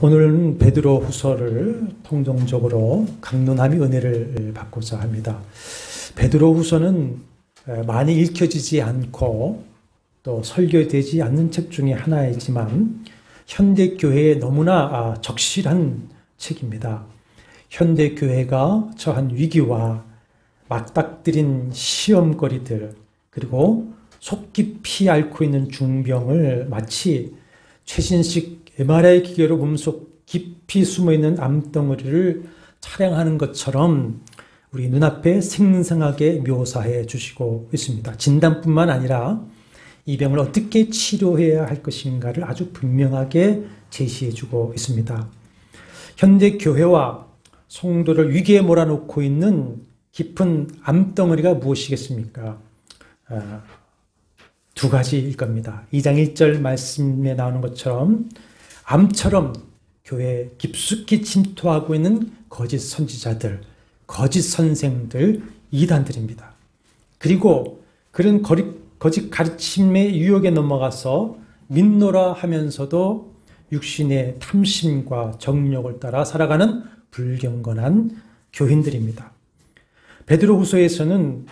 오늘은 베드로 후서를 통정적으로 강론함이 은혜를 받고자 합니다. 베드로 후서는 많이 읽혀지지 않고 또 설교되지 않는 책 중에 하나이지만 현대교회에 너무나 적실한 책입니다. 현대교회가 처한 위기와 맞닥뜨린 시험거리들, 그리고 속 깊이 앓고 있는 중병을 마치 최신식 MRI 기계로 몸속 깊이 숨어있는 암덩어리를 촬영하는 것처럼 우리 눈앞에 생생하게 묘사해 주시고 있습니다. 진단뿐만 아니라 이 병을 어떻게 치료해야 할 것인가를 아주 분명하게 제시해 주고 있습니다. 현대 교회와 성도를 위기에 몰아넣고 있는 깊은 암덩어리가 무엇이겠습니까? 두 가지일 겁니다. 2장 1절 말씀에 나오는 것처럼 암처럼 교회에 깊숙이 침투하고 있는 거짓 선지자들, 거짓 선생들, 이단들입니다. 그리고 그런 거짓 가르침의 유혹에 넘어가서 믿노라 하면서도 육신의 탐심과 정욕을 따라 살아가는 불경건한 교인들입니다. 베드로후서에서는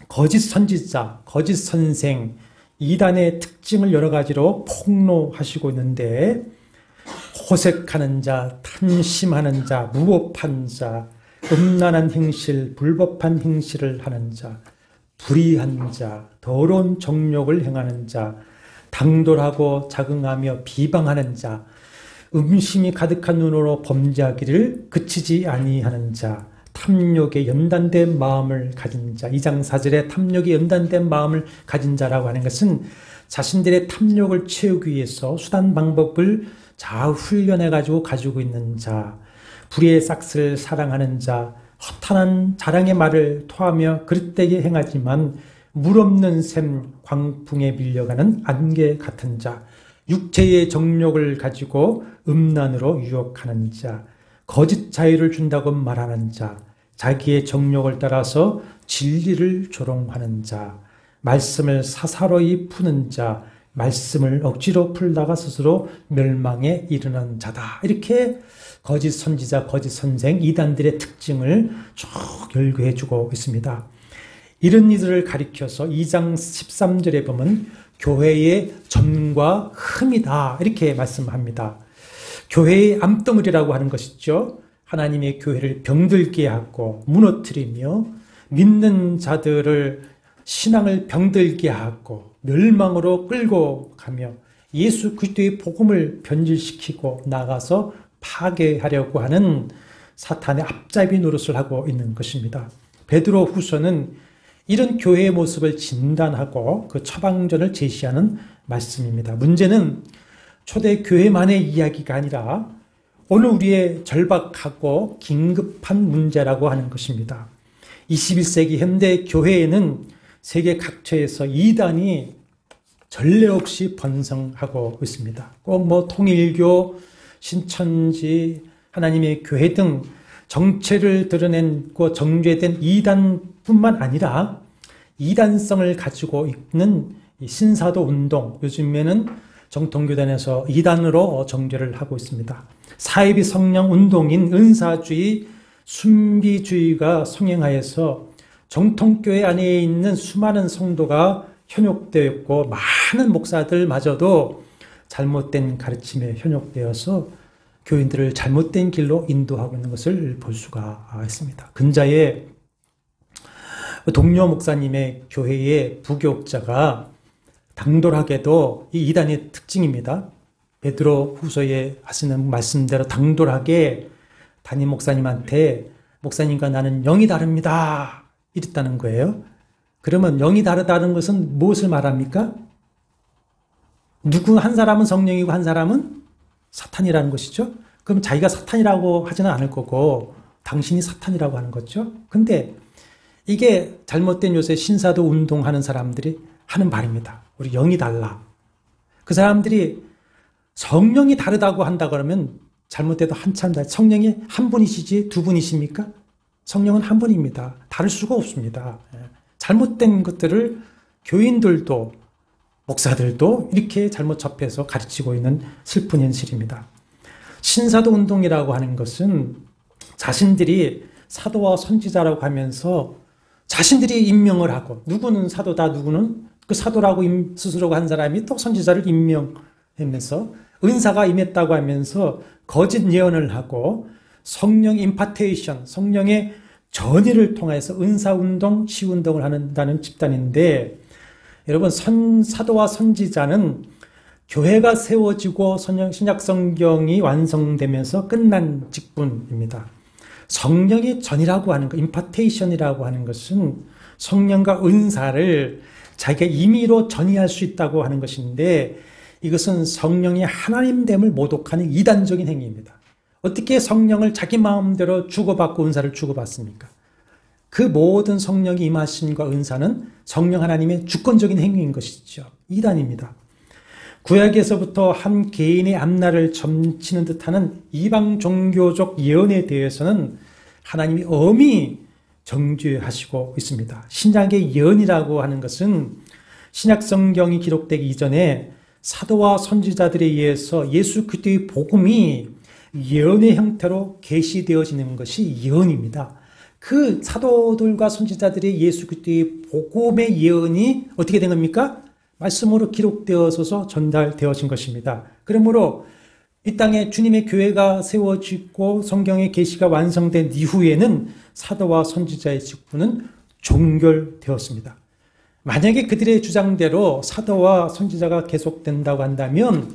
거짓 선지자, 거짓 선생, 이단의 특징을 여러 가지로 폭로하시고 있는데, 호색하는 자, 탐심하는 자, 무법한 자, 음란한 행실, 불법한 행실을 하는 자, 불의한 자, 더러운 정욕을 행하는 자, 당돌하고 자긍하며 비방하는 자, 음심이 가득한 눈으로 범죄하기를 그치지 아니하는 자, 탐욕에 연단된 마음을 가진 자. 2장 4절에 탐욕에 연단된 마음을 가진 자라고 하는 것은 자신들의 탐욕을 채우기 위해서 수단 방법을 잘 훈련해가지고 가지고 있는 자, 불의의 싹스를 사랑하는 자, 허탄한 자랑의 말을 토하며 그릇되게 행하지만 물 없는 샘 광풍에 밀려가는 안개 같은 자, 육체의 정욕을 가지고 음란으로 유혹하는 자, 거짓 자유를 준다고 말하는 자, 자기의 정욕을 따라서 진리를 조롱하는 자, 말씀을 사사로이 푸는 자, 말씀을 억지로 풀다가 스스로 멸망에 이르는 자다. 이렇게 거짓 선지자, 거짓 선생, 이단들의 특징을 쭉 열거해주고 있습니다. 이런 이들을 가리켜서 2장 13절에 보면 교회의 점과 흠이다. 이렇게 말씀합니다. 교회의 암덩어리라고 하는 것이죠. 하나님의 교회를 병들게 하고 무너뜨리며 믿는 자들을 신앙을 병들게 하고 멸망으로 끌고 가며 예수 그리스도의 복음을 변질시키고 나가서 파괴하려고 하는 사탄의 앞잡이 노릇을 하고 있는 것입니다. 베드로 후서는 이런 교회의 모습을 진단하고 그 처방전을 제시하는 말씀입니다. 문제는 초대 교회만의 이야기가 아니라 오늘 우리의 절박하고 긴급한 문제라고 하는 것입니다. 21세기 현대 교회에는 세계 각처에서 이단이 전례 없이 번성하고 있습니다. 꼭 통일교, 신천지, 하나님의 교회 등 정체를 드러내고 정죄된 이단뿐만 아니라 이단성을 가지고 있는 신사도 운동, 요즘에는 정통교단에서 이단으로 정죄를 하고 있습니다. 사이비 성령 운동인 은사주의, 순비주의가 성행하여서 정통교회 안에 있는 수많은 성도가 현혹되었고 많은 목사들마저도 잘못된 가르침에 현혹되어서 교인들을 잘못된 길로 인도하고 있는 것을 볼 수가 있습니다. 근자에 동료 목사님의 교회의 부교육자가 당돌하게도 이 이단의 특징입니다. 베드로 후서에 하시는 말씀대로 당돌하게 담임 목사님한테 목사님과 나는 영이 다릅니다. 이랬다는 거예요. 그러면 영이 다르다는 것은 무엇을 말합니까? 누구 한 사람은 성령이고 한 사람은 사탄이라는 것이죠. 그럼 자기가 사탄이라고 하지는 않을 거고 당신이 사탄이라고 하는 거죠. 근데 이게 잘못된 요새 신사도 운동하는 사람들이 하는 말입니다. 우리 영이 달라. 그 사람들이 성령이 다르다고 한다 그러면 잘못돼도 한참 다. 성령이 한 분이시지 두 분이십니까? 성령은 한 분입니다. 다를 수가 없습니다. 잘못된 것들을 교인들도 목사들도 이렇게 잘못 접해서 가르치고 있는 슬픈 현실입니다. 신사도 운동이라고 하는 것은 자신들이 사도와 선지자라고 하면서 자신들이 임명을 하고, 누구는 사도다, 누구는 그 사도라고 스스로가 한 사람이 또 선지자를 임명하면서 은사가 임했다고 하면서 거짓 예언을 하고, 성령 임파테이션, 성령의 전의를 통해서 은사운동, 시운동을 한다는 집단인데, 여러분, 사도와 선지자는 교회가 세워지고 신약 성경이 완성되면서 끝난 직분입니다. 성령의 전이라고 하는 것, 임파테이션이라고 하는 것은 성령과 은사를 자기가 임의로 전이할 수 있다고 하는 것인데, 이것은 성령의 하나님됨을 모독하는 이단적인 행위입니다. 어떻게 성령을 자기 마음대로 주고받고 은사를 주고받습니까? 그 모든 성령이 임하심과 은사는 성령 하나님의 주권적인 행위인 것이죠. 이단입니다. 구약에서부터 한 개인의 앞날을 점치는 듯하는 이방 종교적 예언에 대해서는 하나님이 엄히 정죄하시고 있습니다. 신약의 예언이라고 하는 것은 신약 성경이 기록되기 이전에 사도와 선지자들에 의해서 예수 그리스도의 복음이 예언의 형태로 계시되어지는 것이 예언입니다. 그 사도들과 선지자들의 예수 그리스도의 복음의 예언이 어떻게 된 겁니까? 말씀으로 기록되어서 전달되어진 것입니다. 그러므로 이 땅에 주님의 교회가 세워지고 성경의 계시가 완성된 이후에는 사도와 선지자의 직분은 종결되었습니다. 만약에 그들의 주장대로 사도와 선지자가 계속된다고 한다면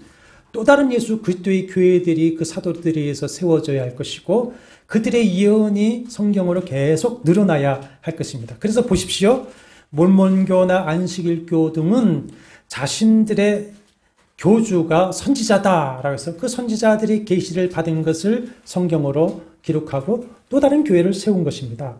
또 다른 예수 그리스도의 교회들이 그 사도들에 의해서 세워져야 할 것이고, 그들의 예언이 성경으로 계속 늘어나야 할 것입니다. 그래서 보십시오. 몰몬교나 안식일교 등은 자신들의 교주가 선지자다라고 해서 그 선지자들이 계시를 받은 것을 성경으로 기록하고 또 다른 교회를 세운 것입니다.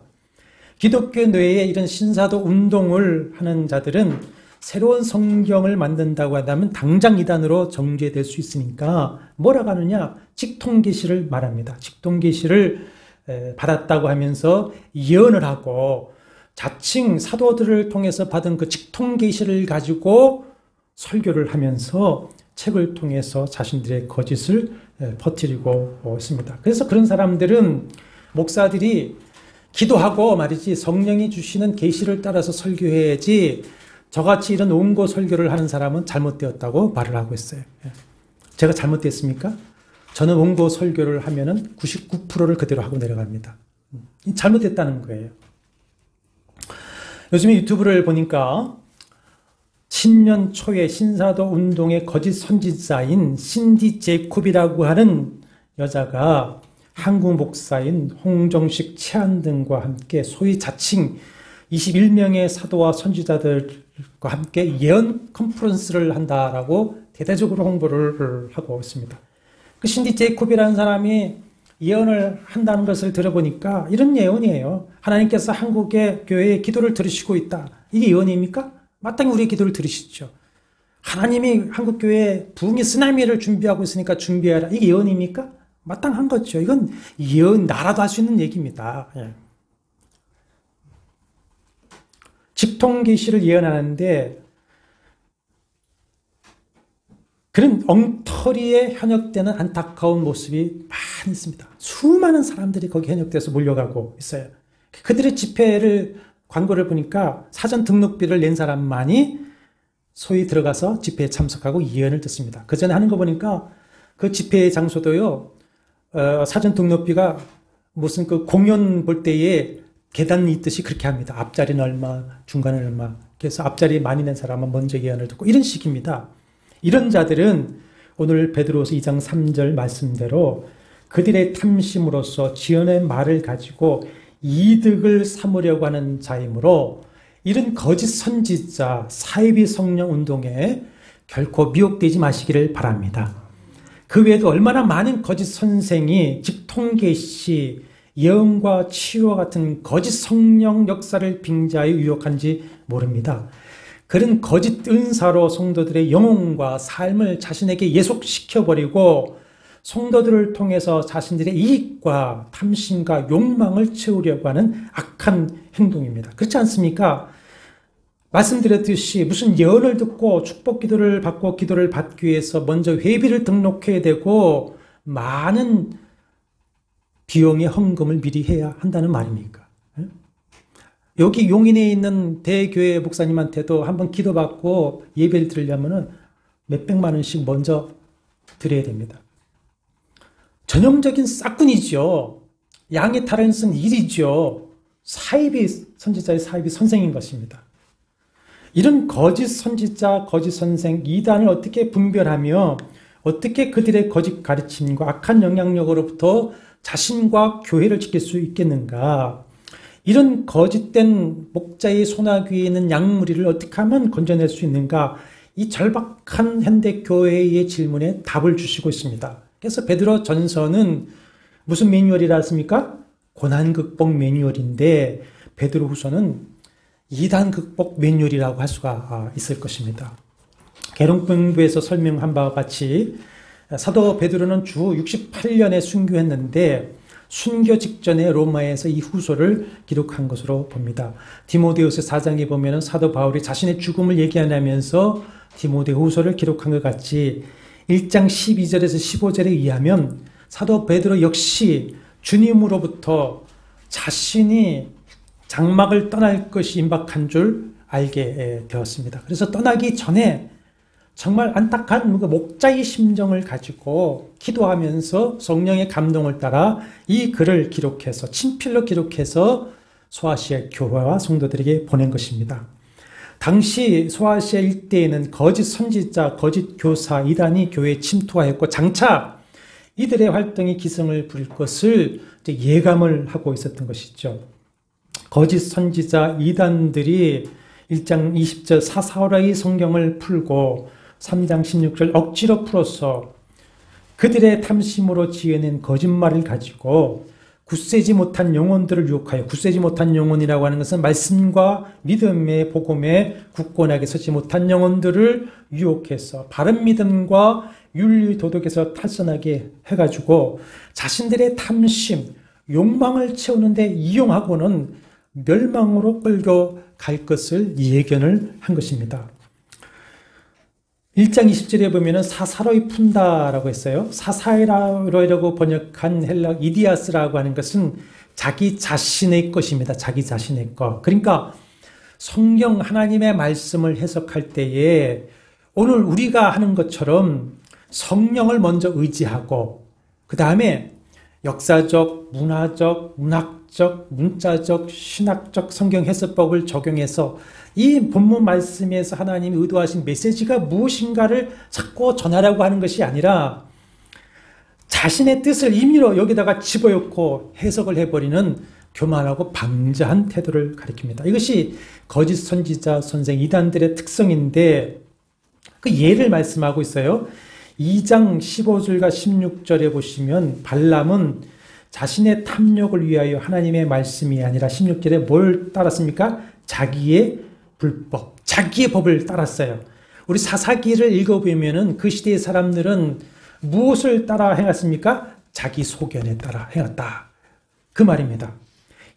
기독교 내에 이런 신사도 운동을 하는 자들은 새로운 성경을 만든다고 한다면 당장 이단으로 정죄될 수 있으니까 뭐라고 하느냐? 직통계시를 말합니다. 직통계시를 받았다고 하면서 예언을 하고, 자칭 사도들을 통해서 받은 그 직통계시를 가지고 설교를 하면서 책을 통해서 자신들의 거짓을 퍼뜨리고 있습니다. 그래서 그런 사람들은 목사들이 기도하고 말이지 성령이 주시는 계시를 따라서 설교해야지, 저같이 이런 원고 설교를 하는 사람은 잘못되었다고 말을 하고 있어요. 제가 잘못됐습니까? 저는 원고 설교를 하면은 99%를 그대로 하고 내려갑니다. 잘못됐다는 거예요. 요즘에 유튜브를 보니까 신년 초에 신사도 운동의 거짓 선지자인 신디 제이콥이라고 하는 여자가 한국 목사인 홍정식, 최한등과 함께 소위 자칭 21명의 사도와 선지자들과 함께 예언 컨퍼런스를 한다라고 대대적으로 홍보를 하고 있습니다. 그 신디 제이콥이라는 사람이 예언을 한다는 것을 들어보니까 이런 예언이에요. 하나님께서 한국의 교회의 기도를 들으시고 있다. 이게 예언입니까? 마땅히 우리의 기도를 들으시죠. 하나님이 한국 교회에 부흥의 쓰나미를 준비하고 있으니까 준비하라. 이게 예언입니까? 마땅한 거죠. 이건 예언, 나라도 할 수 있는 얘기입니다. 예. 직통계시를 예언하는데 그런 엉터리에 현역되는 안타까운 모습이 많이 있습니다. 수많은 사람들이 거기 현역돼서 몰려가고 있어요. 그들의 집회를 광고를 보니까 사전 등록비를 낸 사람만이 소위 들어가서 집회에 참석하고 예언을 듣습니다. 그 전에 하는 거 보니까 그 집회 장소도요, 사전 등록비가 무슨 그 공연 볼 때에 계단이 있듯이 그렇게 합니다. 앞자리는 얼마, 중간은 얼마. 그래서 앞자리 많이 낸 사람은 먼저 예언을 듣고 이런 식입니다. 이런 자들은 오늘 베드로서 2장 3절 말씀대로 그들의 탐심으로써 지어낸 말을 가지고 이득을 삼으려고 하는 자이므로 이런 거짓 선지자, 사이비 성령 운동에 결코 미혹되지 마시기를 바랍니다. 그 외에도 얼마나 많은 거짓 선생이 직통계시, 예언과 치유와 같은 거짓 성령 역사를 빙자하여 유혹한지 모릅니다. 그런 거짓 은사로 성도들의 영혼과 삶을 자신에게 예속시켜버리고 성도들을 통해서 자신들의 이익과 탐심과 욕망을 채우려고 하는 악한 행동입니다. 그렇지 않습니까? 말씀드렸듯이 무슨 예언을 듣고 축복 기도를 받고 기도를 받기 위해서 먼저 회비를 등록해야 되고 많은 비용의 헌금을 미리 해야 한다는 말입니까? 여기 용인에 있는 대교회 목사님한테도 한번 기도받고 예배를 드리려면 몇백만 원씩 먼저 드려야 됩니다. 전형적인 싹군이죠. 양의 탈을 쓴 일이죠. 사입이 선지자의 사입이 선생인 것입니다. 이런 거짓 선지자, 거짓 선생, 이단을 어떻게 분별하며 어떻게 그들의 거짓 가르침과 악한 영향력으로부터 자신과 교회를 지킬 수 있겠는가? 이런 거짓된 목자의 소나귀에 있는 양무리를 어떻게 하면 건져낼 수 있는가? 이 절박한 현대 교회의 질문에 답을 주시고 있습니다. 그래서 베드로 전서는 무슨 매뉴얼이라 했습니까? 고난 극복 매뉴얼인데 베드로 후서는 이단 극복 매뉴얼이라고 할 수가 있을 것입니다. 계룡병부에서 설명한 바와 같이 사도 베드로는 주 68년에 순교했는데 순교 직전에 로마에서 이 후소를 기록한 것으로 봅니다. 디모데후서 4장에 보면 사도 바울이 자신의 죽음을 얘기하면서 디모데 후서를 기록한 것 같이 1장 12절에서 15절에 의하면 사도 베드로 역시 주님으로부터 자신이 장막을 떠날 것이 임박한 줄 알게 되었습니다. 그래서 떠나기 전에 정말 안타까운 목자의 심정을 가지고 기도하면서 성령의 감동을 따라 이 글을 기록해서 친필로 기록해서 소아시아 교회와 성도들에게 보낸 것입니다. 당시 소아시아 일대에는 거짓 선지자, 거짓 교사, 이단이 교회에 침투하였고 장차 이들의 활동이 기승을 부릴 것을 예감을 하고 있었던 것이죠. 거짓 선지자, 이단들이 1장 20절 사사로이 성경을 풀고 3장 16절 억지로 풀어서 그들의 탐심으로 지어낸 거짓말을 가지고 굳세지 못한 영혼들을 유혹하여, 굳세지 못한 영혼이라고 하는 것은 말씀과 믿음의 복음에 굳건하게 서지 못한 영혼들을 유혹해서 바른 믿음과 윤리 도덕에서 탈선하게 해가지고 자신들의 탐심, 욕망을 채우는데 이용하고는 멸망으로 끌고 갈 것을 예견을 한 것입니다. 1장 20절에 보면 사사로이 푼다라고 했어요. 사사로이라고 번역한 헬라 이디아스라고 하는 것은 자기 자신의 것입니다. 자기 자신의 것. 그러니까 성경 하나님의 말씀을 해석할 때에 오늘 우리가 하는 것처럼 성령을 먼저 의지하고 그 다음에 역사적, 문화적, 문학적, 문자적, 신학적 성경 해석법을 적용해서 이 본문 말씀에서 하나님이 의도하신 메시지가 무엇인가를 자꾸 전하라고 하는 것이 아니라 자신의 뜻을 임의로 여기다가 집어넣고 해석을 해버리는 교만하고 방자한 태도를 가리킵니다. 이것이 거짓 선지자, 선생, 이단들의 특성인데 그 예를 말씀하고 있어요. 2장 15절과 16절에 보시면 발람은 자신의 탐욕을 위하여 하나님의 말씀이 아니라 16절에 뭘 따랐습니까? 자기의 불법, 자기의 법을 따랐어요. 우리 사사기를 읽어보면 그 시대의 사람들은 무엇을 따라 행했습니까? 자기 소견에 따라 행했다. 그 말입니다.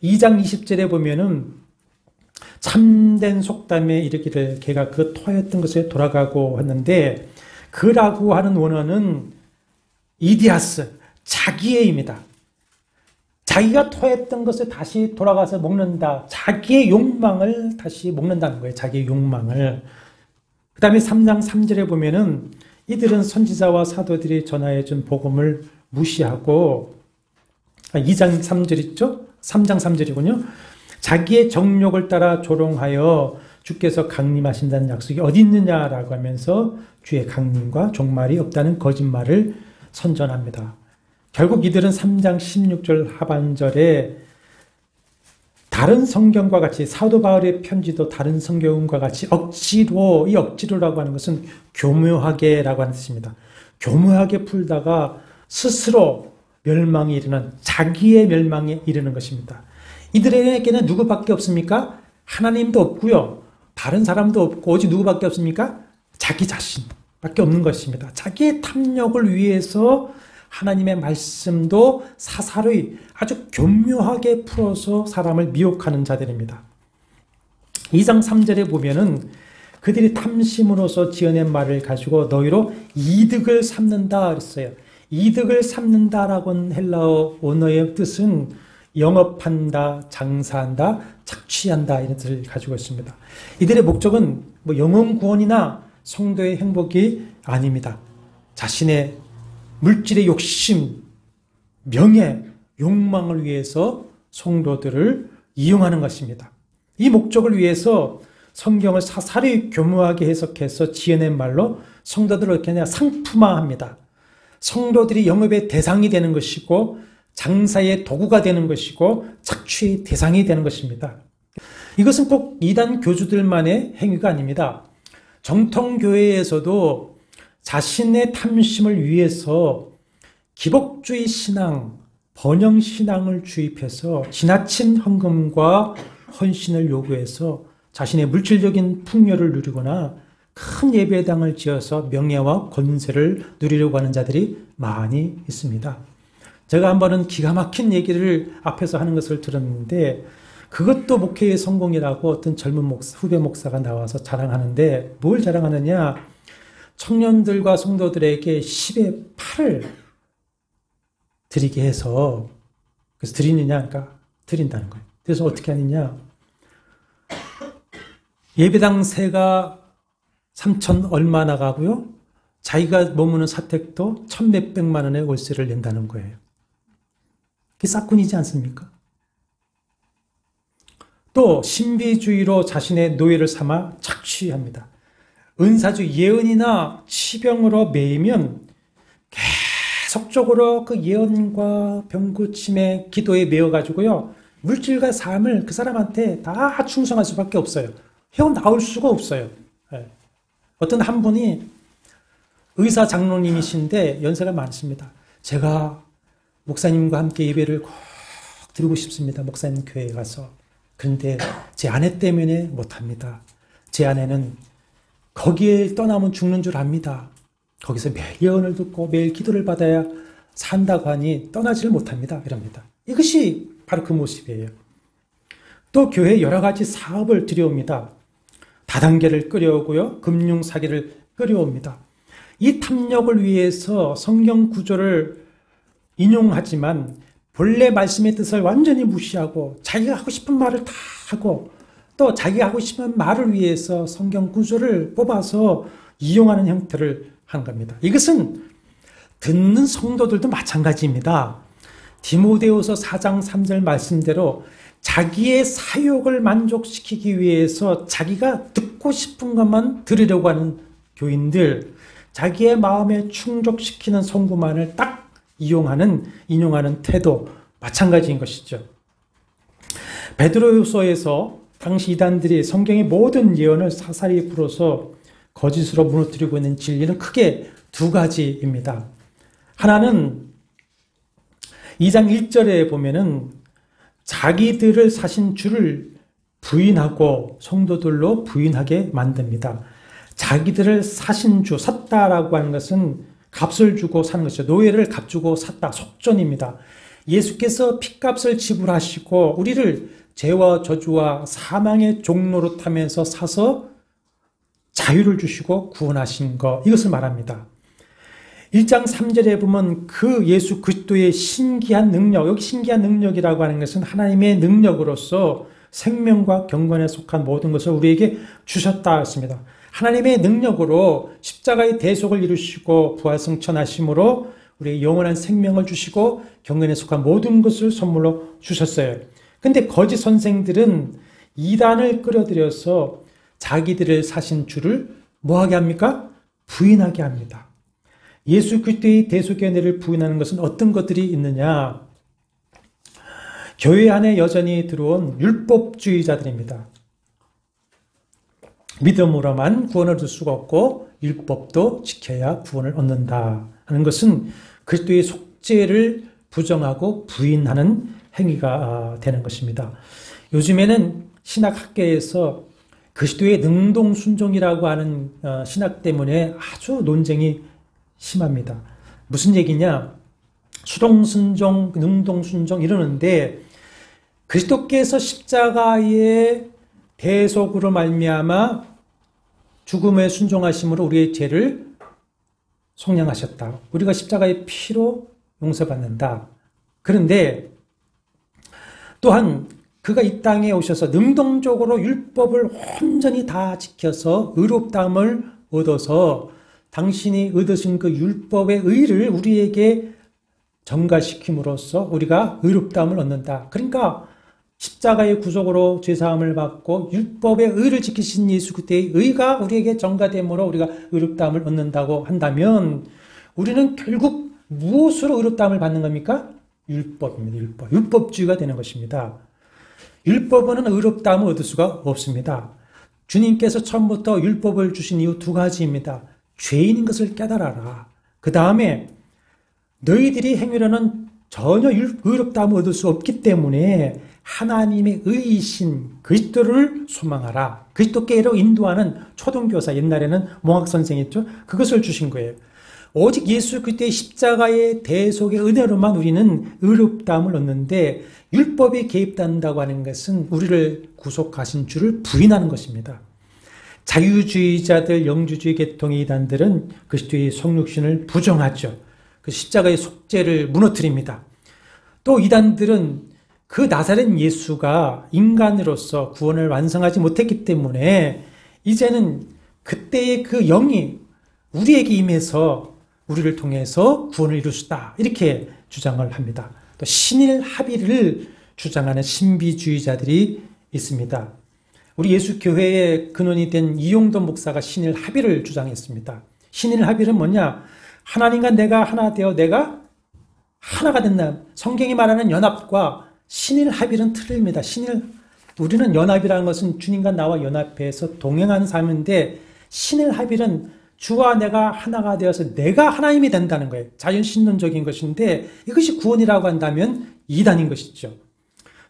2장 20절에 보면은 참된 속담에 이르기를 걔가 그 토하였던 것에 돌아가고 했는데 그라고 하는 원어는 이디아스, 자기의입니다. 자기가 토했던 것을 다시 돌아가서 먹는다. 자기의 욕망을 다시 먹는다는 거예요. 자기의 욕망을. 그 다음에 3장 3절에 보면은 이들은 선지자와 사도들이 전하여준 복음을 무시하고 2장 3절 있죠? 3장 3절이군요. 자기의 정욕을 따라 조롱하여 주께서 강림하신다는 약속이 어디 있느냐라고 하면서 주의 강림과 종말이 없다는 거짓말을 선전합니다. 결국 이들은 3장 16절 하반절에 다른 성경과 같이 사도 바울의 편지도 다른 성경과 같이 억지로, 이 억지로라고 하는 것은 교묘하게라고 하는 뜻입니다. 교묘하게 풀다가 스스로 멸망에 이르는, 자기의 멸망에 이르는 것입니다. 이들에게는 누구밖에 없습니까? 하나님도 없고요. 다른 사람도 없고 오직 누구밖에 없습니까? 자기 자신밖에 없는 것입니다. 자기의 탐욕을 위해서 하나님의 말씀도 사사로이 아주 교묘하게 풀어서 사람을 미혹하는 자들입니다. 2장 3절에 보면은 그들이 탐심으로서 지어낸 말을 가지고 너희로 이득을 삼는다 그랬어요. 이득을 삼는다라고 헬라어 언어의 뜻은 영업한다, 장사한다, 착취한다 이런 뜻을 가지고 있습니다. 이들의 목적은 영혼 구원이나 성도의 행복이 아닙니다. 자신의 물질의 욕심, 명예, 욕망을 위해서 성도들을 이용하는 것입니다. 이 목적을 위해서 성경을 사사리 교묘하게 해석해서 지어낸 말로 성도들을 어떻게 하냐 상품화합니다. 성도들이 영업의 대상이 되는 것이고 장사의 도구가 되는 것이고 착취의 대상이 되는 것입니다. 이것은 꼭 이단 교주들만의 행위가 아닙니다. 정통교회에서도 자신의 탐심을 위해서 기복주의 신앙, 번영신앙을 주입해서 지나친 헌금과 헌신을 요구해서 자신의 물질적인 풍요를 누리거나 큰 예배당을 지어서 명예와 권세를 누리려고 하는 자들이 많이 있습니다. 제가 한 번은 기가 막힌 얘기를 앞에서 하는 것을 들었는데 그것도 목회의 성공이라고 어떤 젊은 후배 목사가 나와서 자랑하는데 뭘 자랑하느냐, 청년들과 성도들에게 10의 8을 드리게 해서, 그래서 드리느냐, 그러니까 드린다는 거예요. 그래서 어떻게 하느냐, 예배당 세가 3천 얼마 나가고요, 자기가 머무는 사택도 1,몇백만 원의 월세를 낸다는 거예요. 그게 싹군이지 않습니까? 또 신비주의로 자신의 노예를 삼아 착취합니다. 은사주의, 예언이나 치병으로 매이면 계속적으로 그 예언과 병고침에 기도에 매여가지고요, 물질과 삶을 그 사람한테 다 충성할 수밖에 없어요. 헤어나올 수가 없어요. 어떤 한 분이 의사 장로님이신데 연세가 많습니다. 제가 목사님과 함께 예배를 꼭 드리고 싶습니다. 목사님 교회에 가서. 그런데 제 아내 때문에 못합니다. 제 아내는 거기에 떠나면 죽는 줄 압니다. 거기서 매일 예언을 듣고 매일 기도를 받아야 산다고 하니 떠나지를 못합니다. 이럽니다. 이것이 바로 그 모습이에요. 또 교회에 여러 가지 사업을 들여옵니다. 다단계를 끌어오고요, 금융 사기를 끌어옵니다. 이 탐욕을 위해서 성경 구조를 인용하지만 본래 말씀의 뜻을 완전히 무시하고 자기가 하고 싶은 말을 다 하고 또 자기가 하고 싶은 말을 위해서 성경 구조를 뽑아서 이용하는 형태를 하는 겁니다. 이것은 듣는 성도들도 마찬가지입니다. 디모데후서 4장 3절 말씀대로 자기의 사욕을 만족시키기 위해서 자기가 듣고 싶은 것만 들으려고 하는 교인들, 자기의 마음에 충족시키는 성구만을 딱 인용하는 태도, 마찬가지인 것이죠. 베드로후서에서 당시 이단들이 성경의 모든 예언을 사사리 풀어서 거짓으로 무너뜨리고 있는 진리는 크게 두 가지입니다. 하나는 2장 1절에 보면은 자기들을 사신 주를 부인하고 성도들로 부인하게 만듭니다. 자기들을 사신 주, 샀다라고 하는 것은 값을 주고 사는 것이죠. 노예를 값주고 샀다, 속전입니다. 예수께서 핏값을 지불하시고 우리를 죄와 저주와 사망의 종로로 타면서 사서 자유를 주시고 구원하신 것, 이것을 말합니다. 1장 3절에 보면 그 예수 그리스도의 신기한 능력, 여기 신기한 능력이라고 하는 것은 하나님의 능력으로서 생명과 경건에 속한 모든 것을 우리에게 주셨다 했습니다. 하나님의 능력으로 십자가의 대속을 이루시고 부활승천하심으로 우리의 영원한 생명을 주시고 경건에 속한 모든 것을 선물로 주셨어요. 근데 거짓 선생들은 이단을 끌어들여서 자기들을 사신 주를 뭐하게 합니까? 부인하게 합니다. 예수 그리스도의 대속의 은혜를 부인하는 것은 어떤 것들이 있느냐? 교회 안에 여전히 들어온 율법주의자들입니다. 믿음으로만 구원을 얻을 수가 없고 율법도 지켜야 구원을 얻는다 하는 것은 그리스도의 속죄를 부정하고 부인하는 행위가 되는 것입니다. 요즘에는 신학학계에서 그리스도의 능동순종이라고 하는 신학 때문에 아주 논쟁이 심합니다. 무슨 얘기냐? 수동순종, 능동순종 이러는데 그리스도께서 십자가의 대속으로 말미암아 죽음에 순종하심으로 우리의 죄를 속량하셨다. 우리가 십자가의 피로 용서받는다. 그런데 또한 그가 이 땅에 오셔서 능동적으로 율법을 온전히 다 지켜서 의롭다함을 얻어서 당신이 얻으신 그 율법의 의를 우리에게 전가시킴으로써 우리가 의롭다함을 얻는다. 그러니까 십자가의 구속으로 죄사함을 받고 율법의 의를 지키신 예수 그리스도의 의가 우리에게 전가됨으로 우리가 의롭다함을 얻는다고 한다면 우리는 결국 무엇으로 의롭다함을 받는 겁니까? 율법입니다. 율법. 율법주의가 되는 것입니다. 율법은 의롭다함을 얻을 수가 없습니다. 주님께서 처음부터 율법을 주신 이유 두 가지입니다. 죄인인 것을 깨달아라. 그 다음에 너희들이 행위로는 전혀 의롭다함을 얻을 수 없기 때문에 하나님의 의이신 그리스도를 소망하라. 그리스도께로 인도하는 초등교사, 옛날에는 몽학선생이었죠. 그것을 주신 거예요. 오직 예수 그리스도의 십자가의 대속의 은혜로만 우리는 의롭다함을 얻는데 율법이 개입된다고 하는 것은 우리를 구속하신 주를 부인하는 것입니다. 자유주의자들, 영주주의 계통의 이단들은 그리스도의 성육신을 부정하죠. 그 십자가의 속죄를 무너뜨립니다. 또 이단들은 그 나사렛 예수가 인간으로서 구원을 완성하지 못했기 때문에 이제는 그때의 그 영이 우리에게 임해서 우리를 통해서 구원을 이룰 수 있다. 이렇게 주장을 합니다. 또 신일 합의를 주장하는 신비주의자들이 있습니다. 우리 예수교회의 근원이 된 이용도 목사가 신일 합의를 주장했습니다. 신일 합의는 뭐냐? 하나님과 내가 하나 되어 내가 하나가 된다. 성경이 말하는 연합과 신일 합의는 틀립니다. 우리는 연합이라는 것은 주님과 나와 연합해서 동행하는 삶인데 신일 합의는 주와 내가 하나가 되어서 내가 하나님이 된다는 거예요. 자연신론적인 것인데 이것이 구원이라고 한다면 이단인 것이죠.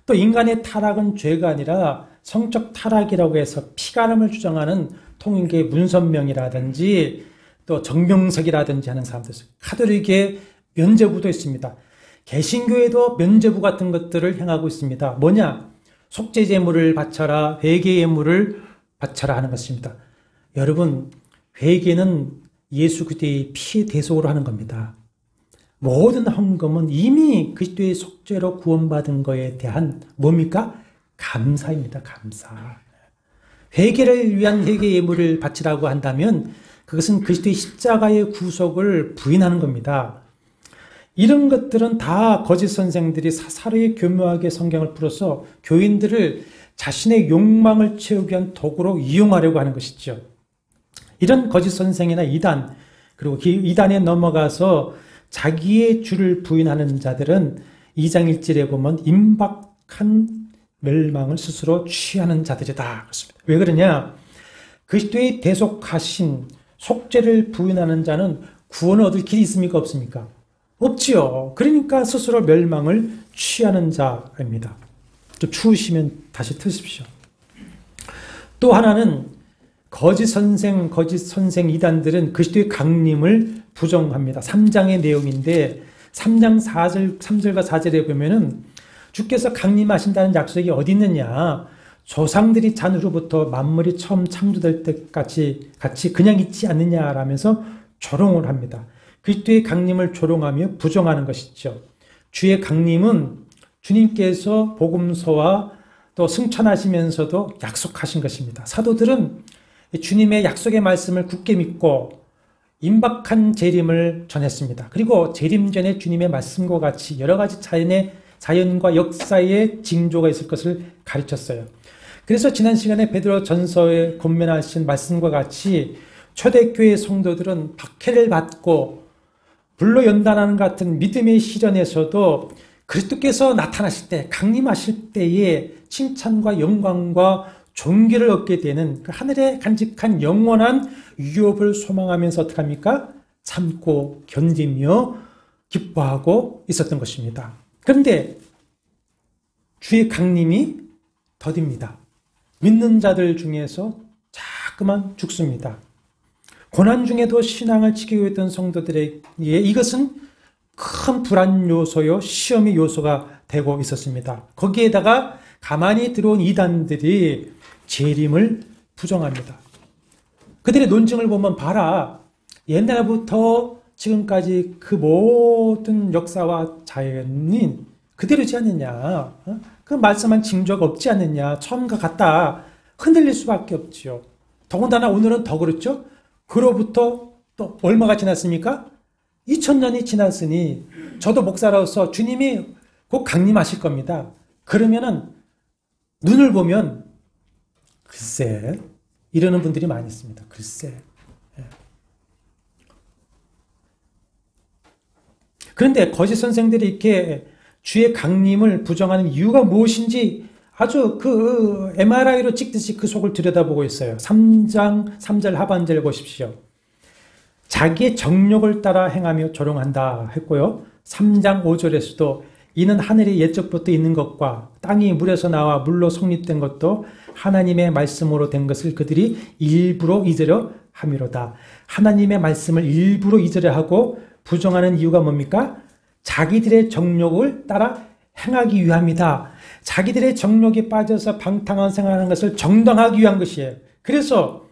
또 인간의 타락은 죄가 아니라 성적 타락이라고 해서 피가름을 주장하는 통일교의 문선명이라든지 또 정명석이라든지 하는 사람들 있어요. 카톨릭의 면죄부도 있습니다. 개신교에도 면죄부 같은 것들을 행하고 있습니다. 뭐냐? 속죄제물을 바쳐라, 회개예물을 바쳐라 하는 것입니다. 여러분, 회개는 예수 그리스도의 피의 대속으로 하는 겁니다. 모든 헌금은 이미 그리스도의 속죄로 구원받은 것에 대한 뭡니까? 감사입니다. 감사. 회개를 위한 회개 예물을 바치라고 한다면 그것은 그리스도의 십자가의 구속을 부인하는 겁니다. 이런 것들은 다 거짓 선생들이 사사로이 교묘하게 성경을 풀어서 교인들을 자신의 욕망을 채우기 위한 도구로 이용하려고 하는 것이죠. 이런 거짓 선생이나 이단, 그리고 이단에 넘어가서 자기의 주를 부인하는 자들은 2장 1절에 보면 임박한 멸망을 스스로 취하는 자들이다. 그렇습니다. 왜 그러냐? 그리스도의 대속하신 속죄를 부인하는 자는 구원을 얻을 길이 있습니까? 없습니까? 없지요. 그러니까 스스로 멸망을 취하는 자입니다. 좀 추우시면 다시 트십시오. 또 하나는 거짓 선생 이단들은 그리스도의 강림을 부정합니다. 3장의 내용인데 3장 3절과 4절에 보면은 주께서 강림하신다는 약속이 어디 있느냐? 조상들이 잔으로부터 만물이 처음 창조될 때까지 같이 그냥 있지 않느냐라면서 조롱을 합니다. 그리스도의 강림을 조롱하며 부정하는 것이죠. 주의 강림은 주님께서 복음서와 또 승천하시면서도 약속하신 것입니다. 사도들은 주님의 약속의 말씀을 굳게 믿고 임박한 재림을 전했습니다. 그리고 재림 전에 주님의 말씀과 같이 여러 가지 자연과 역사의 징조가 있을 것을 가르쳤어요. 그래서 지난 시간에 베드로 전서에 권면하신 말씀과 같이 초대교회 성도들은 박해를 받고 불로 연단하는 같은 믿음의 시련에서도 그리스도께서 나타나실 때, 강림하실 때에 칭찬과 영광과 존귀를 얻게 되는 그 하늘의 간직한 영원한 유업을 소망하면서 어떻게 합니까? 참고 견디며 기뻐하고 있었던 것입니다. 그런데 주의 강림이 더딥니다. 믿는 자들 중에서 자꾸만 죽습니다. 고난 중에도 신앙을 지키고 있던 성도들에게 이것은 큰 불안 요소요, 시험의 요소가 되고 있었습니다. 거기에다가 가만히 들어온 이단들이 재림을 부정합니다. 그들의 논증을 보면 봐라. 옛날부터 지금까지 그 모든 역사와 자연이 그대로지 않느냐. 그 말씀한 징조가 없지 않느냐. 처음과 같다. 흔들릴 수밖에 없지요. 더군다나 오늘은 더 그렇죠. 그로부터 또 얼마가 지났습니까? 2000년이 지났으니 저도 목사로서 주님이 곧 강림하실 겁니다. 그러면은 눈을 보면 글쎄 이러는 분들이 많이 있습니다. 글쎄. 그런데 거짓 선생들이 이렇게 주의 강림을 부정하는 이유가 무엇인지 아주 그 MRI로 찍듯이 그 속을 들여다보고 있어요. 3장 3절 하반절 보십시오. 자기의 정욕을 따라 행하며 조롱한다 했고요. 3장 5절에서도 이는 하늘이 옛적부터 있는 것과 땅이 물에서 나와 물로 성립된 것도 하나님의 말씀으로 된 것을 그들이 일부러 잊으려 함이로다. 하나님의 말씀을 일부러 잊으려 하고 부정하는 이유가 뭡니까? 자기들의 정욕을 따라 행하기 위함이다. 자기들의 정욕에 빠져서 방탕한 생활하는 것을 정당하기 위한 것이에요. 그래서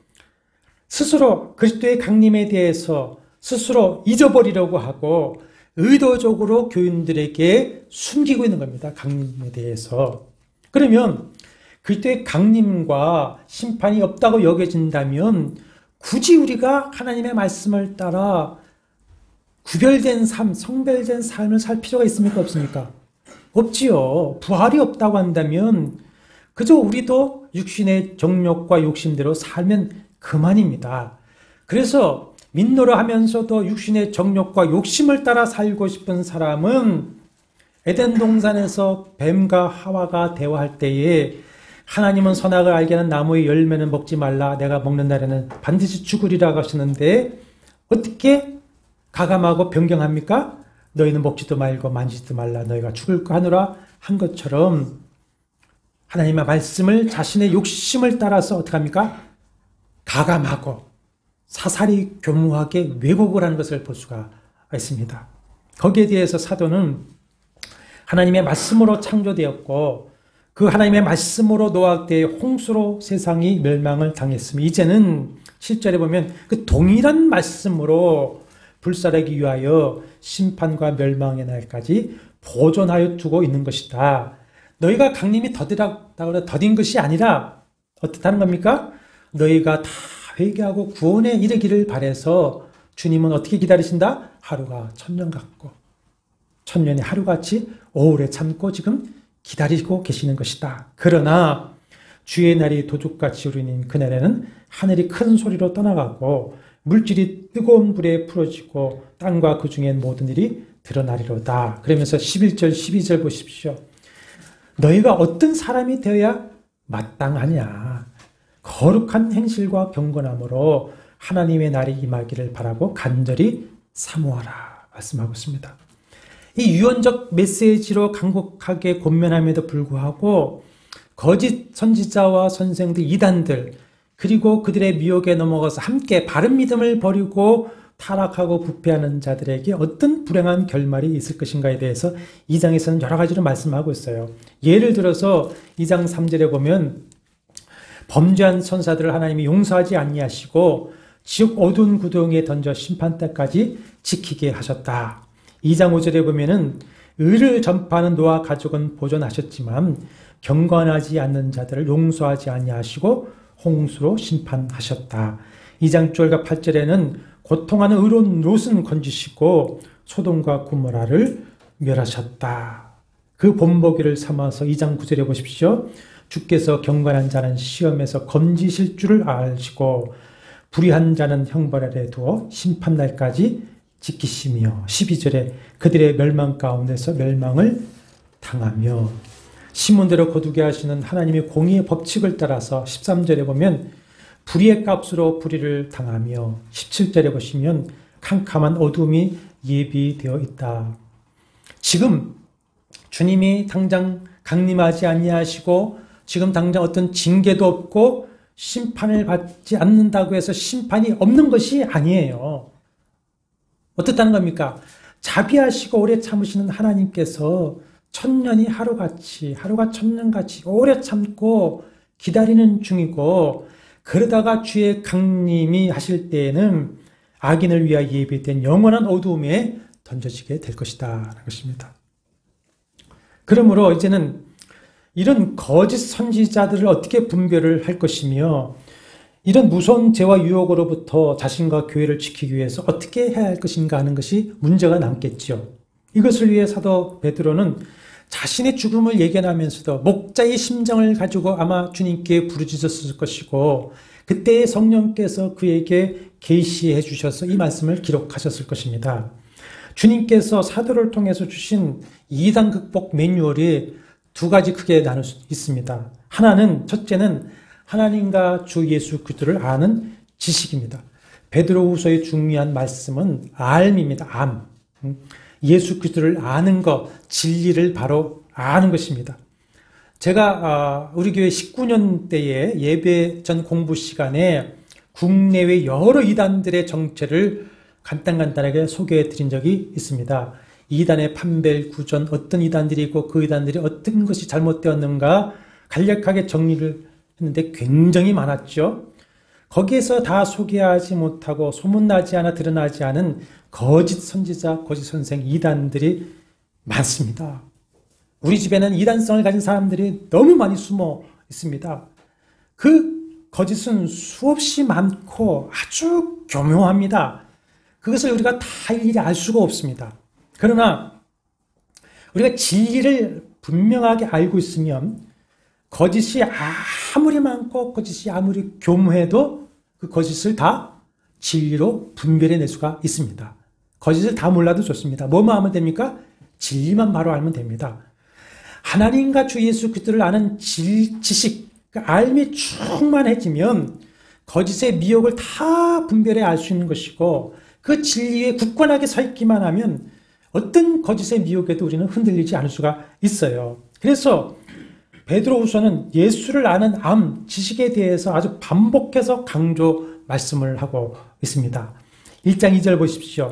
스스로 그리스도의 강림에 대해서 스스로 잊어버리려고 하고 의도적으로 교인들에게 숨기고 있는 겁니다. 강림에 대해서. 그러면 그리스도의 강림과 심판이 없다고 여겨진다면 굳이 우리가 하나님의 말씀을 따라 구별된 삶, 성별된 삶을 살 필요가 있습니까? 없습니까? 없지요. 부활이 없다고 한다면 그저 우리도 육신의 정욕과 욕심대로 살면 그만입니다. 그래서 민노라 하면서도 육신의 정욕과 욕심을 따라 살고 싶은 사람은 에덴 동산에서 뱀과 하와가 대화할 때에 하나님은 선악을 알게 하는 나무의 열매는 먹지 말라. 내가 먹는 날에는 반드시 죽으리라고 하시는데 어떻게 가감하고 변경합니까? 너희는 먹지도 말고 만지지도 말라. 너희가 죽을까 하노라 한 것처럼 하나님의 말씀을 자신의 욕심을 따라서 어떻게 합니까? 가감하고 사사리 교묘하게 왜곡을 하는 것을 볼 수가 있습니다. 거기에 대해서 사도는 하나님의 말씀으로 창조되었고 그 하나님의 말씀으로 노악되어 홍수로 세상이 멸망을 당했으며 이제는 7절에 보면 그 동일한 말씀으로 불살하기 위하여 심판과 멸망의 날까지 보존하여 두고 있는 것이다. 너희가 강림이 더딘 것이 아니라 어떻다는 겁니까? 너희가 다 회개하고 구원에 이르기를 바라서 주님은 어떻게 기다리신다? 하루가 천년 같고 천년이 하루같이 오래 참고 지금 기다리고 계시는 것이다. 그러나 주의 날이 도둑같이 오르는 그날에는 하늘이 큰 소리로 떠나가고 물질이 뜨거운 불에 풀어지고 땅과 그 중에 모든 일이 드러나리로다. 그러면서 11절 12절 보십시오. 너희가 어떤 사람이 되어야 마땅하냐. 거룩한 행실과 경건함으로 하나님의 날이 임하기를 바라고 간절히 사모하라 말씀하고 있습니다. 이 유언적 메시지로 간곡하게 권면함에도 불구하고 거짓 선지자와 선생들, 이단들 그리고 그들의 미혹에 넘어가서 함께 바른 믿음을 버리고 타락하고 부패하는 자들에게 어떤 불행한 결말이 있을 것인가에 대해서 2장에서는 여러 가지로 말씀하고 있어요. 예를 들어서 2장 3절에 보면 범죄한 선사들을 하나님이 용서하지 아니하시고 지옥 어두운 구덩이에 던져 심판 때까지 지키게 하셨다. 2장 5절에 보면은 의를 전파하는 노아 가족은 보존하셨지만 경건하지 않는 자들을 용서하지 아니하시고 홍수로 심판하셨다. 2장 6절과 8절에는 고통하는 의로운 롯은 건지시고 소돔과 고모라를 멸하셨다. 그 본보기를 삼아서 2장 9절에 보십시오. 주께서 경건한 자는 시험에서 건지실 줄을 아시고 불의한 자는 형벌 아래 두어 심판날까지 지키시며 12절에 그들의 멸망 가운데서 멸망을 당하며 신문대로 거두게 하시는 하나님의 공의의 법칙을 따라서 13절에 보면 불의의 값으로 불의를 당하며 17절에 보시면 캄캄한 어둠이 예비되어 있다. 지금 주님이 당장 강림하지 아니하시고 지금 당장 어떤 징계도 없고 심판을 받지 않는다고 해서 심판이 없는 것이 아니에요. 어떻다는 겁니까? 자비하시고 오래 참으시는 하나님께서 천년이 하루같이 하루가 천년같이 오래 참고 기다리는 중이고 그러다가 주의 강림이 하실 때에는 악인을 위하여 예비된 영원한 어두움에 던져지게 될 것이다 라는 것입니다. 그러므로 이제는 이런 거짓 선지자들을 어떻게 분별을 할 것이며 이런 무서운 죄와 유혹으로부터 자신과 교회를 지키기 위해서 어떻게 해야 할 것인가 하는 것이 문제가 남겠죠. 이것을 위해 사도 베드로는 자신의 죽음을 예견하면서도 목자의 심정을 가지고 아마 주님께 부르짖었을 것이고 그때의 성령께서 그에게 계시해 주셔서 이 말씀을 기록하셨을 것입니다. 주님께서 사도를 통해서 주신 이단 극복 매뉴얼이 두 가지 크게 나눌 수 있습니다. 하나는 첫째는 하나님과 주 예수 그리스도를 아는 지식입니다. 베드로후서의 중요한 말씀은 알입니다. 암. 예수 그리스도를 아는 것, 진리를 바로 아는 것입니다. 제가 우리 교회 19년 때에 예배 전 공부 시간에 국내외 여러 이단들의 정체를 간단하게 소개해 드린 적이 있습니다. 이단의 판별, 구전, 어떤 이단들이 있고 그 이단들이 어떤 것이 잘못되었는가 간략하게 정리를 했는데 굉장히 많았죠. 거기에서 다 소개하지 못하고 소문나지 않아 드러나지 않은 거짓 선지자, 거짓 선생, 이단들이 많습니다. 우리 집에는 이단성을 가진 사람들이 너무 많이 숨어 있습니다. 그 거짓은 수없이 많고 아주 교묘합니다. 그것을 우리가 다 일일이 알 수가 없습니다. 그러나 우리가 진리를 분명하게 알고 있으면 거짓이 아무리 많고 거짓이 아무리 교묘해도 그 거짓을 다 진리로 분별해낼 수가 있습니다. 거짓을 다 몰라도 좋습니다. 뭐만 하면 됩니까? 진리만 바로 알면 됩니다. 하나님과 주 예수 그리스도를 아는 지식, 그 알미 충만해지면 거짓의 미혹을 다 분별해 알 수 있는 것이고 그 진리에 굳건하게 서 있기만 하면 어떤 거짓의 미혹에도 우리는 흔들리지 않을 수가 있어요. 그래서 베드로후서는 예수를 아는 암, 지식에 대해서 아주 반복해서 강조 말씀을 하고 있습니다. 1장 2절 보십시오.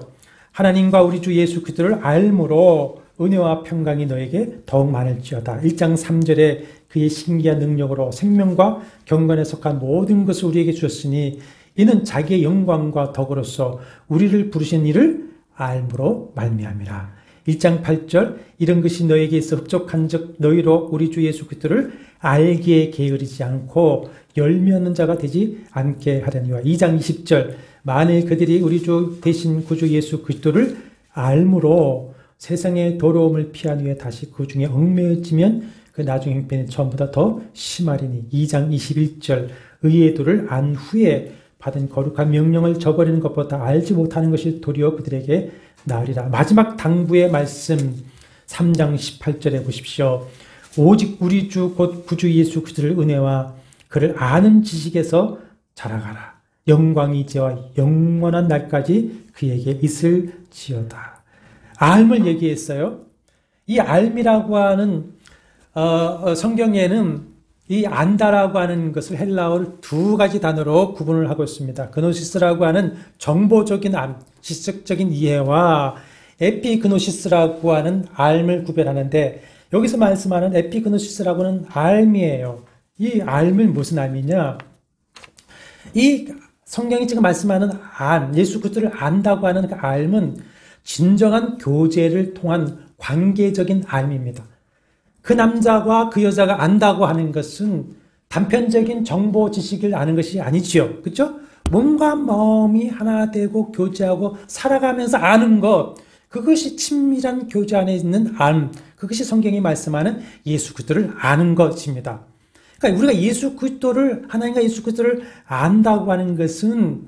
하나님과 우리 주 예수 그리스도를 알므로 은혜와 평강이 너에게 더욱 많을지어다. 1장 3절에 그의 신기한 능력으로 생명과 경건에 속한 모든 것을 우리에게 주셨으니 이는 자기의 영광과 덕으로서 우리를 부르신 이를 알므로 말미암이라. 1장 8절 이런 것이 너에게 있어 흡족한 즉 너희로 우리 주 예수 그리스도를 알기에 게으르지 않고 열매 없는 자가 되지 않게 하려니와. 2장 20절 만일 그들이 우리 주 대신 구주 예수 그리스도를 알므로 세상의 더러움을 피한 후에 다시 그 중에 얽매여지면 그 나중 형편이 처음보다 더 심하리니. 2장 21절 의의 도를 안 후에 받은 거룩한 명령을 저버리는 것보다 알지 못하는 것이 도리어 그들에게 나으리라. 마지막 당부의 말씀 3장 18절에 보십시오. 오직 우리 주 곧 구주 예수 그리스도를 은혜와 그를 아는 지식에서 자라가라. 영광이 이제와 영원한 날까지 그에게 있을지어다. 알을 얘기했어요. 이 알미라고 하는 성경에는 이 안다라고 하는 것을 헬라어를 두 가지 단어로 구분을 하고 있습니다. 그노시스라고 하는 정보적인 알, 지식적인 이해와 에피그노시스라고 하는 알을 구별하는데 여기서 말씀하는 에피그노시스라고는 알미예요. 이 알을 무슨 알미냐? 이 성경이 지금 말씀하는 안, 예수 그리스도를 안다고 하는 그 알은 진정한 교제를 통한 관계적인 알미입니다. 그 남자와 그 여자가 안다고 하는 것은 단편적인 정보 지식을 아는 것이 아니지요. 그렇죠? 몸과 마음이 하나 되고 교제하고 살아가면서 아는 것, 그것이 친밀한 교제 안에 있는 안, 그것이 성경이 말씀하는 예수 그리스도를 아는 것입니다. 그러니까 우리가 예수 그리스도를, 하나님과 예수 그리스도를 안다고 하는 것은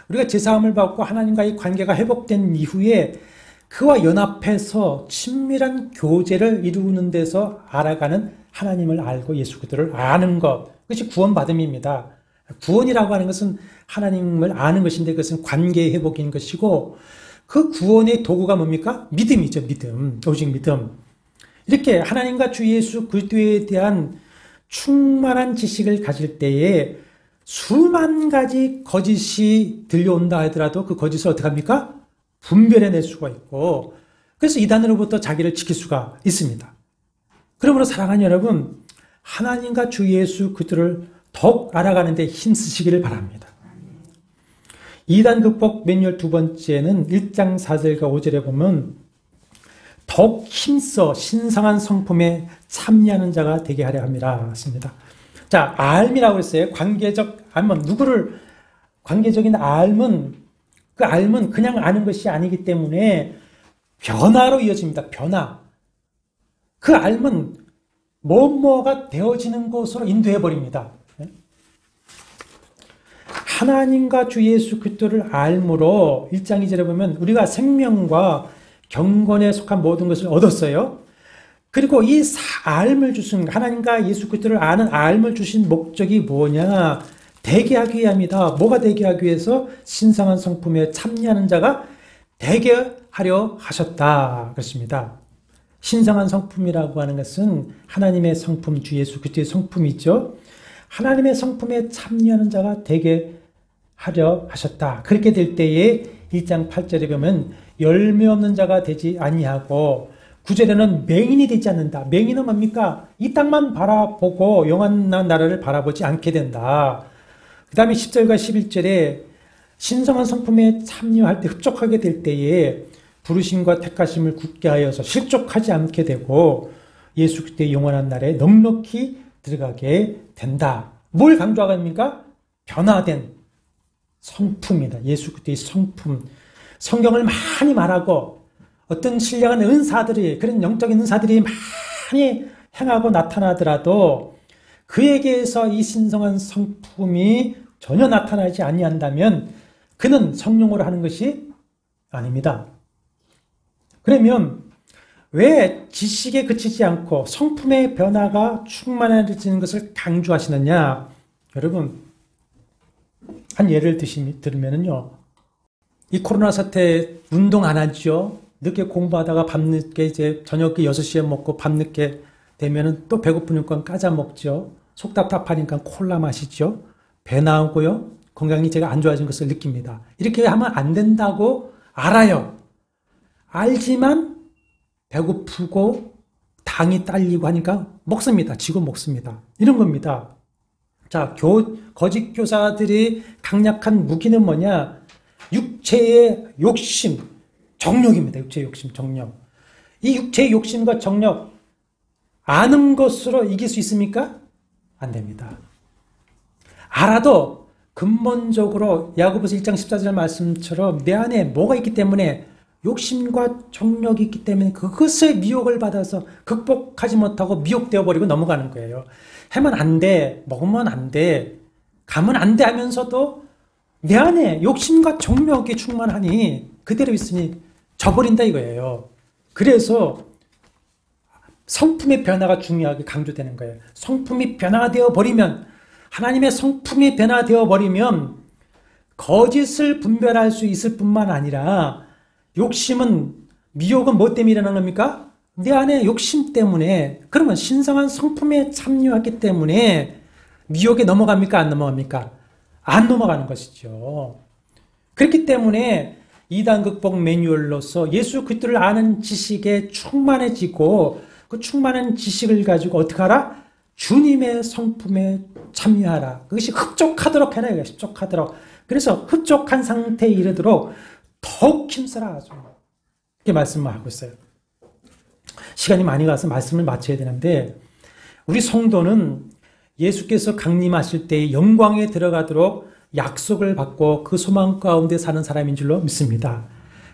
우리가 제사함을 받고 하나님과의 관계가 회복된 이후에 그와 연합해서 친밀한 교제를 이루는 데서 알아가는 하나님을 알고 예수 그리스도를 아는 것, 그것이 구원받음입니다. 구원이라고 하는 것은 하나님을 아는 것인데 그것은 관계의 회복인 것이고 그 구원의 도구가 뭡니까? 믿음이죠. 믿음. 오직 믿음. 이렇게 하나님과 주 예수 그리스도에 대한 충만한 지식을 가질 때에 수만 가지 거짓이 들려온다 하더라도 그 거짓을 어떻게 합니까? 분별해낼 수가 있고 그래서 이단으로부터 자기를 지킬 수가 있습니다. 그러므로 사랑하는 여러분, 하나님과 주 예수 그리스도를 더욱 알아가는 데 힘쓰시기를 바랍니다. 이단 극복 매뉴얼 두 번째는 1장 4절과 5절에 보면 더욱 힘써 신성한 성품에 참여하는 자가 되게 하려 함이라 했습니다. 자, 알미라고 했어요. 관계적 알면 누구를 관계적인 알면 그 알면 그냥 아는 것이 아니기 때문에 변화로 이어집니다. 변화. 그 알면 뭐뭐가 되어지는 것으로 인도해 버립니다. 하나님과 주 예수 그리스도를 알므로 1장 2절에 보면 우리가 생명과 경건에 속한 모든 것을 얻었어요. 그리고 이 알을 주신 하나님과 예수 그리스도를 아는 알을 주신 목적이 뭐냐? 되게 하기 위함이다. 뭐가 되게 하기 위해서 신성한 성품에 참여하는 자가 되게 하려 하셨다. 그렇습니다. 신성한 성품이라고 하는 것은 하나님의 성품, 주 예수 그리스도의 성품이죠. 하나님의 성품에 참여하는 자가 되게 하려 하셨다. 그렇게 될 때에 1장 8절에 보면 열매 없는 자가 되지 아니하고 9절에는 맹인이 되지 않는다. 맹인은 뭡니까? 이 땅만 바라보고 영원한 나라를 바라보지 않게 된다. 그 다음에 10절과 11절에 신성한 성품에 참여할 때 흡족하게 될 때에 부르심과 택하심을 굳게 하여서 실족하지 않게 되고 예수 그리스도의 영원한 나라에 넉넉히 들어가게 된다. 뭘 강조하십니까? 변화된 성품이다. 예수 그리스도의 성품. 성경을 많이 말하고 어떤 신령한 은사들이 그런 영적인 은사들이 많이 행하고 나타나더라도 그에게서 이 신성한 성품이 전혀 나타나지 아니한다면 그는 성령으로 하는 것이 아닙니다. 그러면 왜 지식에 그치지 않고 성품의 변화가 충만해지는 것을 강조하시느냐? 여러분, 한 예를 들면요. 이 코로나 사태 운동 안 하죠? 늦게 공부하다가 밤늦게 이제 저녁 6시에 먹고 밤늦게 되면은 또 배고프니까 까자 먹죠. 속 답답하니까 콜라 마시죠. 배 나오고요. 건강이 제가 안 좋아진 것을 느낍니다. 이렇게 하면 안 된다고 알아요. 알지만 배고프고 당이 딸리고 하니까 먹습니다. 지고 먹습니다. 이런 겁니다. 자, 거짓 교사들이 강력한 무기는 뭐냐? 육체의 욕심, 정욕입니다. 육체의 욕심, 정욕. 이 육체의 욕심과 정욕, 아는 것으로 이길 수 있습니까? 안 됩니다. 알아도 근본적으로 야고보서 1장 14절 말씀처럼 내 안에 뭐가 있기 때문에 욕심과 정욕이 있기 때문에 그것의 미혹을 받아서 극복하지 못하고 미혹되어 버리고 넘어가는 거예요. 하면 안 돼, 먹으면 안 돼, 가면 안 돼 하면서도 내 안에 욕심과 정욕이 충만하니 그대로 있으니 져버린다 이거예요. 그래서 성품의 변화가 중요하게 강조되는 거예요. 성품이 변화되어 버리면, 하나님의 성품이 변화되어 버리면 거짓을 분별할 수 있을 뿐만 아니라 욕심은, 미혹은 뭐 때문에 일어나는 겁니까? 내 안에 욕심 때문에. 그러면 신성한 성품에 참여했기 때문에 미혹에 넘어갑니까? 안 넘어갑니까? 안 넘어가는 것이죠. 그렇기 때문에 이단 극복 매뉴얼로서 예수 그리스도를 아는 지식에 충만해지고 그 충만한 지식을 가지고 어떻게 하라? 주님의 성품에 참여하라. 그것이 흡족하도록 해라. 흡족하도록. 그래서 흡족한 상태에 이르도록 더욱 힘써라. 이렇게 말씀을 하고 있어요. 시간이 많이 가서 말씀을 마쳐야 되는데 우리 성도는 예수께서 강림하실 때의 영광에 들어가도록 약속을 받고 그 소망 가운데 사는 사람인 줄로 믿습니다.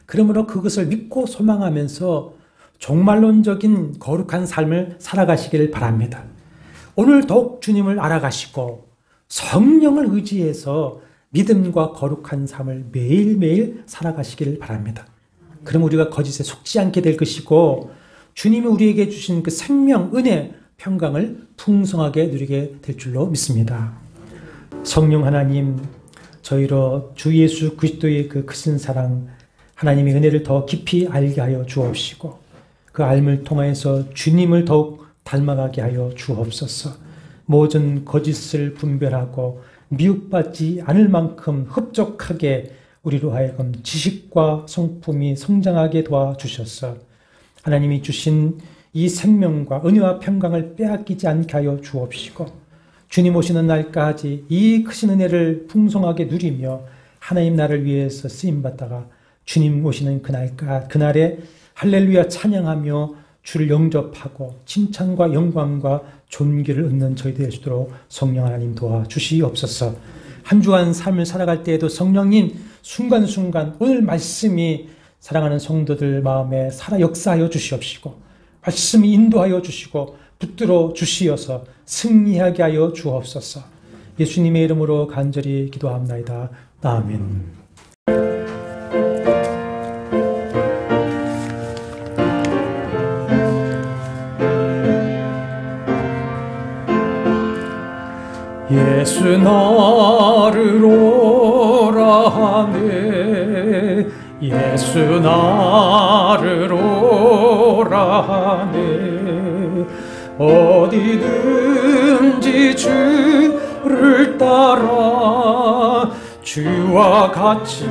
그러므로 그것을 믿고 소망하면서 종말론적인 거룩한 삶을 살아가시기를 바랍니다. 오늘 더욱 주님을 알아가시고 성령을 의지해서 믿음과 거룩한 삶을 매일매일 살아가시기를 바랍니다. 그럼 우리가 거짓에 속지 않게 될 것이고 주님이 우리에게 주신 그 생명, 은혜, 평강을 풍성하게 누리게 될 줄로 믿습니다. 성령 하나님, 저희로 주 예수 그리스도의 그 크신 사랑, 하나님의 은혜를 더 깊이 알게 하여 주옵시고 그 알을 통하여서 주님을 더욱 닮아가게 하여 주옵소서. 모든 거짓을 분별하고 미혹받지 않을 만큼 흡족하게 우리로 하여금 지식과 성품이 성장하게 도와주셔서 하나님이 주신 이 생명과 은혜와 평강을 빼앗기지 않게 하여 주옵시고 주님 오시는 날까지 이 크신 은혜를 풍성하게 누리며 하나님 나를 위해서 쓰임받다가 주님 오시는 그날에 할렐루야 찬양하며 주를 영접하고 칭찬과 영광과 존귀를 얻는 저희 될 수 있도록 성령 하나님 도와주시옵소서. 한 주간 삶을 살아갈 때에도 성령님 순간순간 오늘 말씀이 사랑하는 성도들 마음에 살아 역사하여 주시옵시고 말씀이 인도하여 주시고 붙들어 주시어서 승리하게 하여 주옵소서. 예수님의 이름으로 간절히 기도합나이다. 아멘. 예수 나를 오라 하네 예수 나를 오라 하네 어디든지 주를 따라 주와 같이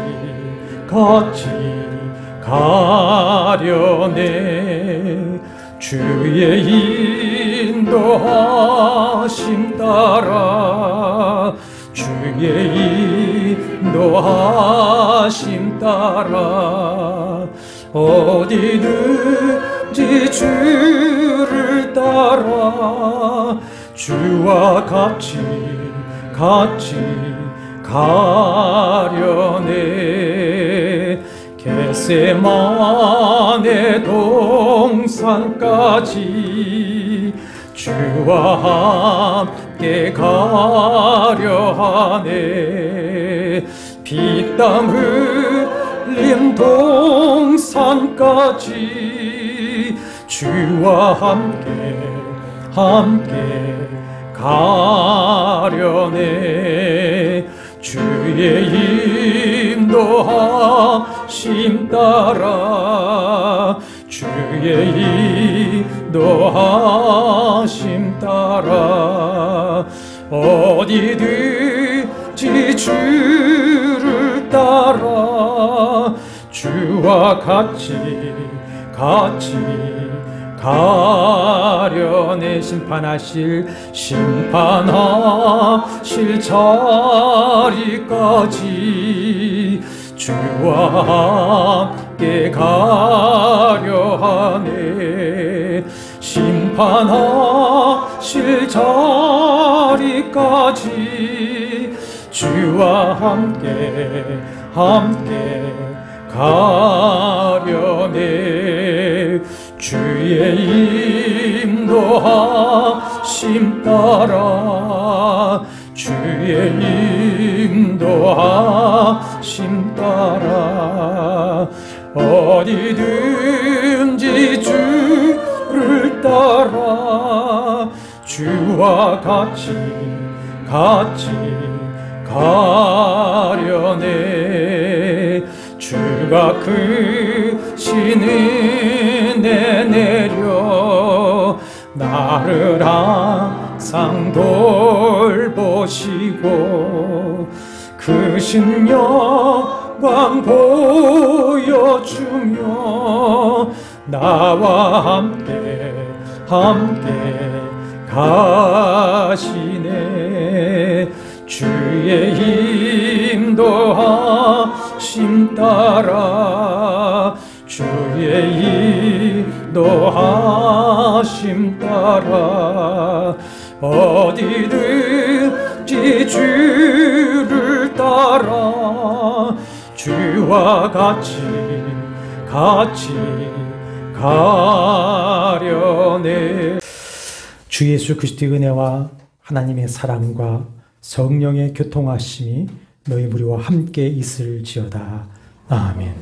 가려네 주의 인도하심 따라 주의 인도하심 따라 어디든지 주를 따라 주와 같이 가려네 겟세마네 동산까지 주와 함께 가려하네 피땀 흘린 동산까지 주와 함께 가려네 주의 인도하심 따라 주의 인도하심 따라 어디든지 주를 따라 주와 같이 가려내 심판하실 자리까지 주와 함께 가려하네 심판하실 자리까지 주와 함께 가려네 주의 인도하심 따라 주의 인도하심 따라 어디든지 주를 따라 주와 같이 가려네 주가 크신 은혜 내려 나를 항상 돌보시고 크신 영광 보여주며 나와 함께 가시네 주의 인도하심 따라 주의 인도하심 따라 어디든지 주를 따라 주와 같이 가려네 주 예수 그리스도의 은혜와 하나님의 사랑과 성령의 교통하심이 너희 무리와 함께 있을지어다. 아멘.